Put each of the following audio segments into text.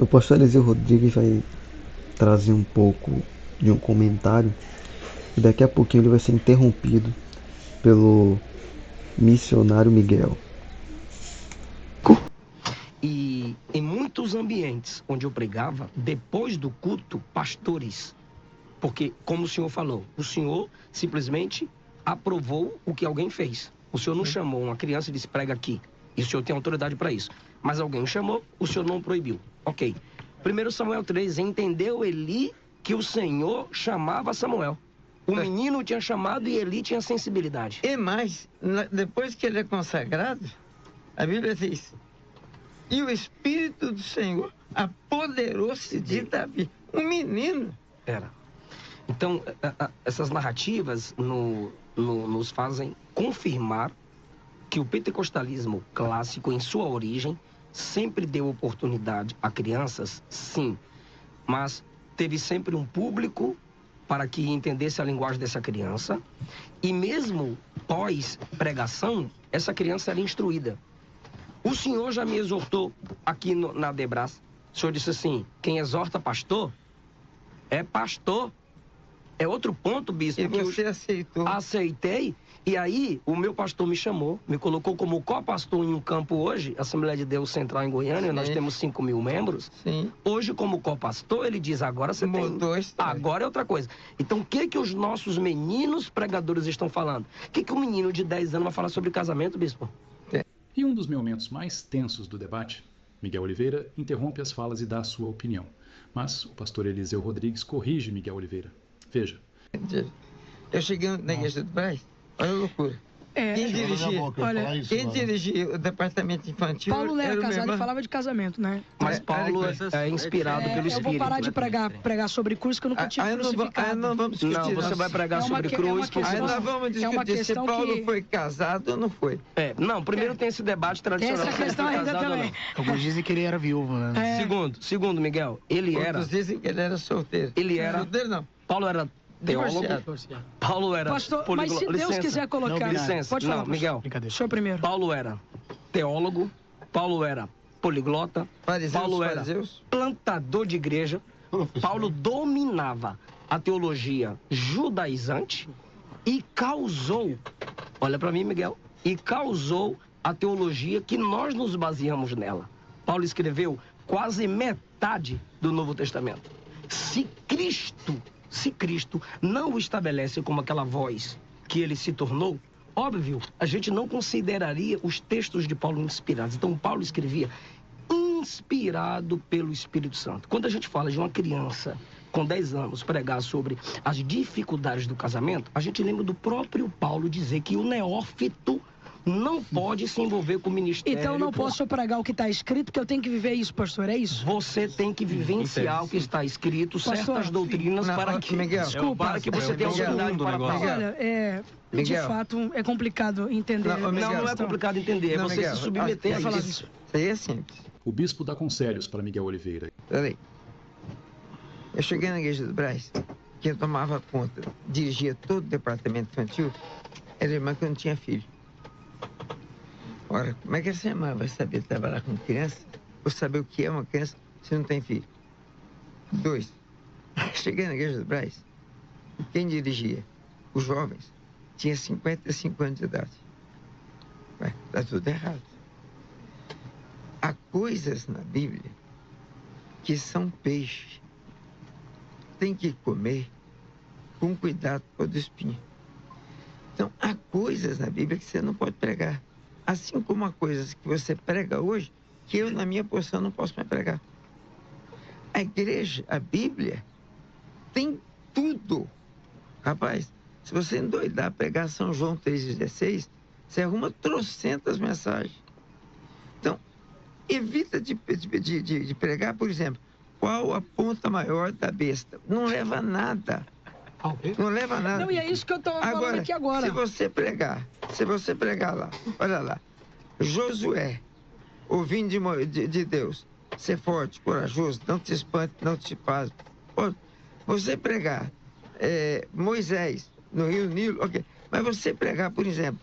O pastor Eliseu Rodrigues vai trazer um pouco de um comentário e daqui a pouquinho ele vai ser interrompido pelo missionário Miguel. E em muitos ambientes onde eu pregava, depois do culto, pastores, porque, como o senhor falou, o senhor simplesmente aprovou o que alguém fez. O senhor não chamou uma criança e disse, prega aqui. E o senhor tem autoridade para isso. Mas alguém o chamou, o senhor não proibiu. Ok. 1 Samuel 3, entendeu Eli que o Senhor chamava Samuel. O menino tinha chamado e Eli tinha sensibilidade. E mais, depois que ele é consagrado, a Bíblia diz, e o Espírito do Senhor apoderou-se de Davi. Um menino. Era. Então, essas narrativas nos fazem confirmar que o pentecostalismo clássico, em sua origem, sempre deu oportunidade a crianças, sim, mas teve sempre um público para que entendesse a linguagem dessa criança, e mesmo pós-pregação, essa criança era instruída. O senhor já me exortou aqui na Debras. O senhor disse assim, quem exorta pastor, é pastor. É outro ponto, bispo. E você aceitou. Aceitei. E aí, o meu pastor me chamou, me colocou como co-pastor em um campo hoje, Assembleia de Deus Central em Goiânia, Sim. Nós temos 5.000 membros. Sim. Hoje, como co-pastor, ele diz, agora você Mudou tem... Agora é outra coisa. Então, o que os nossos meninos pregadores estão falando? O que um menino de 10 anos vai falar sobre casamento, bispo? Em um dos momentos mais tensos do debate, Miguel Oliveira interrompe as falas e dá a sua opinião. Mas o pastor Eliseu Rodrigues corrige Miguel Oliveira. Veja. Eu cheguei na igreja do Braz, olha a loucura. Quem dirigia o departamento infantil... Paulo não era casado e falava de casamento, né? Mas Paulo é inspirado pelo Espírito. Eu vou parar de pregar sobre cruz, que eu nunca tive crucificado. Não vamos discutir. Não, você vai pregar sobre cruz. Aí nós vamos discutir se Paulo foi casado ou não foi. Não, primeiro tem esse debate tradicional. Essa questão ainda também. Alguns dizem que ele era viúvo, né? Segundo, Miguel, ele era... Outros dizem que ele era solteiro. Ele era... Solteiro não. Paulo era teólogo. Paulo era pastor, mas se Deus quiser colocar... Licença. Pode falar, Miguel. O senhor primeiro. Paulo era teólogo. Paulo era poliglota. Paulo era plantador de igreja. Paulo dominava a teologia judaizante e causou, olha para mim, Miguel, e causou a teologia que nós nos baseamos nela. Paulo escreveu quase metade do Novo Testamento. Se Cristo não o estabelece como aquela voz que ele se tornou, óbvio, a gente não consideraria os textos de Paulo inspirados. Então, Paulo escrevia inspirado pelo Espírito Santo. Quando a gente fala de uma criança com 10 anos pregar sobre as dificuldades do casamento, a gente lembra do próprio Paulo dizer que o neófito não pode se envolver com o ministério. Então eu não posso pregar o que está escrito, que eu tenho que viver isso, pastor, é isso? Você tem que vivenciar o que está escrito, certas doutrinas, para que... Miguel, desculpa, para que você tenha autoridade para falar. Olha, de fato, é complicado entender. Não é complicado entender, é você Miguel, se submeter a falar isso. disso. Isso aí é simples. O bispo dá conselhos para Miguel Oliveira. Peraí. Eu cheguei na igreja do Braz, quem tomava conta, dirigia todo o departamento infantil, era a irmã que não tinha filho. Ora, como é que essa irmã vai saber trabalhar com criança, ou saber o que é uma criança se não tem filho? 2. Cheguei na igreja do Braz, quem dirigia? Os jovens. Tinha 55 anos de idade. Ué, tá tudo errado. Há coisas na Bíblia que são peixe. Tem que comer com cuidado com o espinho. Então, há coisas na Bíblia que você não pode pregar. Assim como há coisas que você prega hoje, que eu, na minha posição, não posso mais pregar. A igreja, a Bíblia, tem tudo. Rapaz, se você endoidar a pregar São João 3,16, você arruma trocentas mensagens. Então, evita de pregar, por exemplo, qual a ponta maior da besta. Não leva a nada. Não leva a nada. Não, e é isso que eu estava falando aqui agora. Se você pregar lá, olha lá, Josué, ouvindo de Deus, ser forte, corajoso, não te espante, não te pasme. Você pregar Moisés no Rio Nilo, ok. Mas você pregar, por exemplo,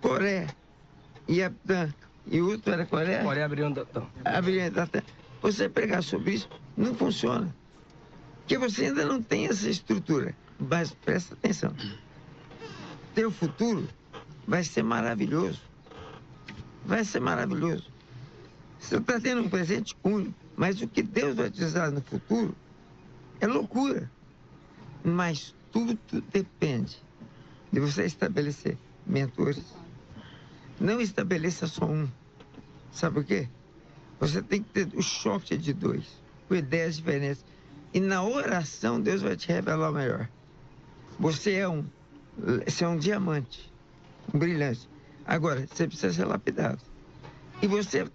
Coré e Abdã, e o outro era Coré? Coré abriu Datã. você pregar sobre isso, não funciona. Porque você ainda não tem essa estrutura. Mas presta atenção. Teu futuro vai ser maravilhoso. Vai ser maravilhoso. Você está tendo um presente único, mas o que Deus vai te usar no futuro é loucura. Mas tudo depende de você estabelecer mentores. Não estabeleça só um. Sabe por quê? Você tem que ter o choque de dois, com ideias diferentes. E na oração, Deus vai te revelar o melhor. Você é um diamante, um brilhante. Agora, você precisa ser lapidado. E você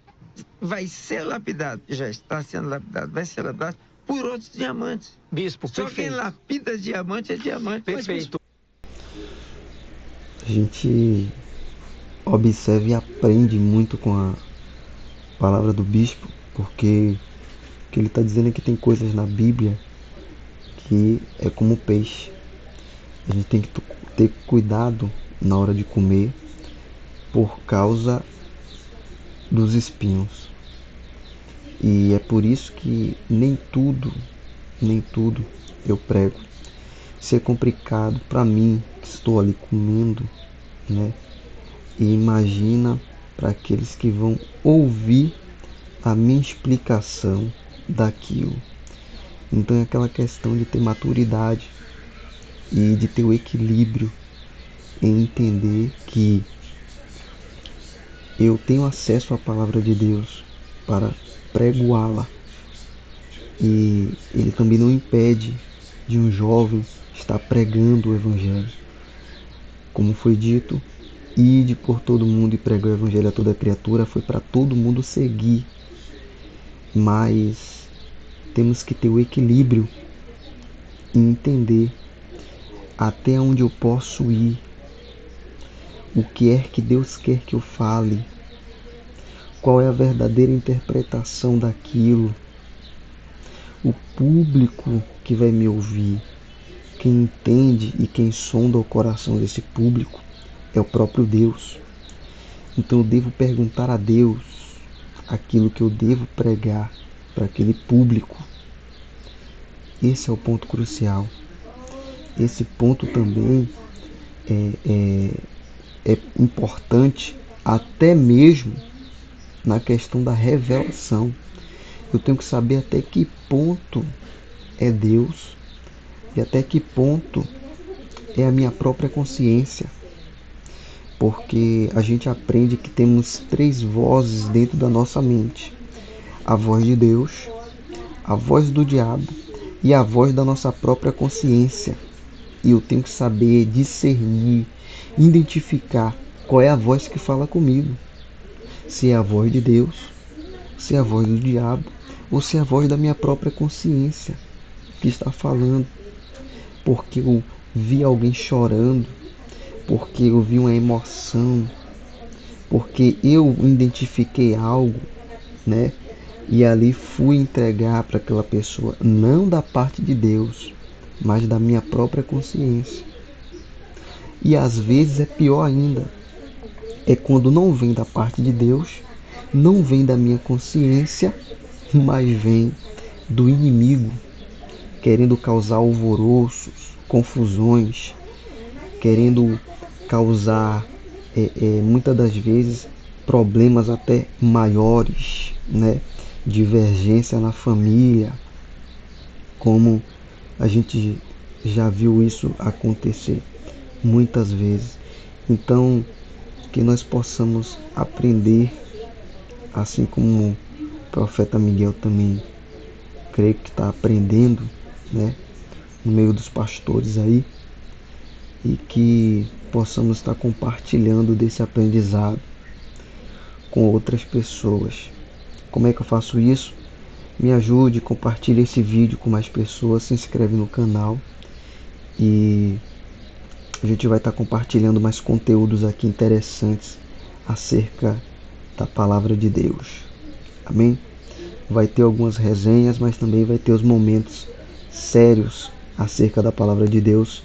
vai ser lapidado, já está sendo lapidado, vai ser lapidado por outros diamantes. Bispo, só perfeito. quem lapida diamante é diamante. Perfeito. A gente observa e aprende muito com a palavra do bispo, porque o que ele está dizendo é que tem coisas na Bíblia que é como peixe. A gente tem que ter cuidado na hora de comer por causa dos espinhos. E é por isso que nem tudo eu prego. Isso é complicado para mim, que estou ali comendo, né? E imagina para aqueles que vão ouvir a minha explicação daquilo. Então é aquela questão de ter maturidade e de ter o equilíbrio em entender que eu tenho acesso à palavra de Deus para pregoá-la. E ele também não impede de um jovem estar pregando o evangelho. Como foi dito, ide por todo mundo e pregar o evangelho a toda criatura, foi para todo mundo seguir. Mas temos que ter o equilíbrio e entender até onde eu posso ir, o que é que Deus quer que eu fale, qual é a verdadeira interpretação daquilo, o público que vai me ouvir. Quem entende e quem sonda o coração desse público é o próprio Deus. Então eu devo perguntar a Deus aquilo que eu devo pregar para aquele público. Esse é o ponto crucial. Esse ponto também é importante até mesmo na questão da revelação. Eu tenho que saber até que ponto é Deus e até que ponto é a minha própria consciência. Porque a gente aprende que temos 3 vozes dentro da nossa mente: a voz de Deus, a voz do diabo e a voz da nossa própria consciência. E eu tenho que saber discernir, identificar qual é a voz que fala comigo. Se é a voz de Deus, se é a voz do diabo, ou se é a voz da minha própria consciência que está falando. Porque eu vi alguém chorando, porque eu vi uma emoção, porque eu identifiquei algo, né? E ali fui entregar para aquela pessoa, não da parte de Deus, mas da minha própria consciência. E às vezes é pior ainda, é quando não vem da parte de Deus, não vem da minha consciência, mas vem do inimigo, querendo causar alvoroços, confusões, querendo causar muitas das vezes problemas até maiores, né? Divergência na família, como a gente já viu isso acontecer muitas vezes. Então, que nós possamos aprender, assim como o profeta Miguel também creio que está aprendendo, né, no meio dos pastores aí, e que possamos estar compartilhando desse aprendizado com outras pessoas. Como é que eu faço isso? Me ajude, compartilhe esse vídeo com mais pessoas, se inscreve no canal e a gente vai estar compartilhando mais conteúdos aqui interessantes acerca da palavra de Deus. Amém? Vai ter algumas resenhas, mas também vai ter os momentos sérios acerca da palavra de Deus.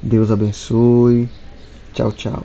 Deus abençoe. Tchau, tchau.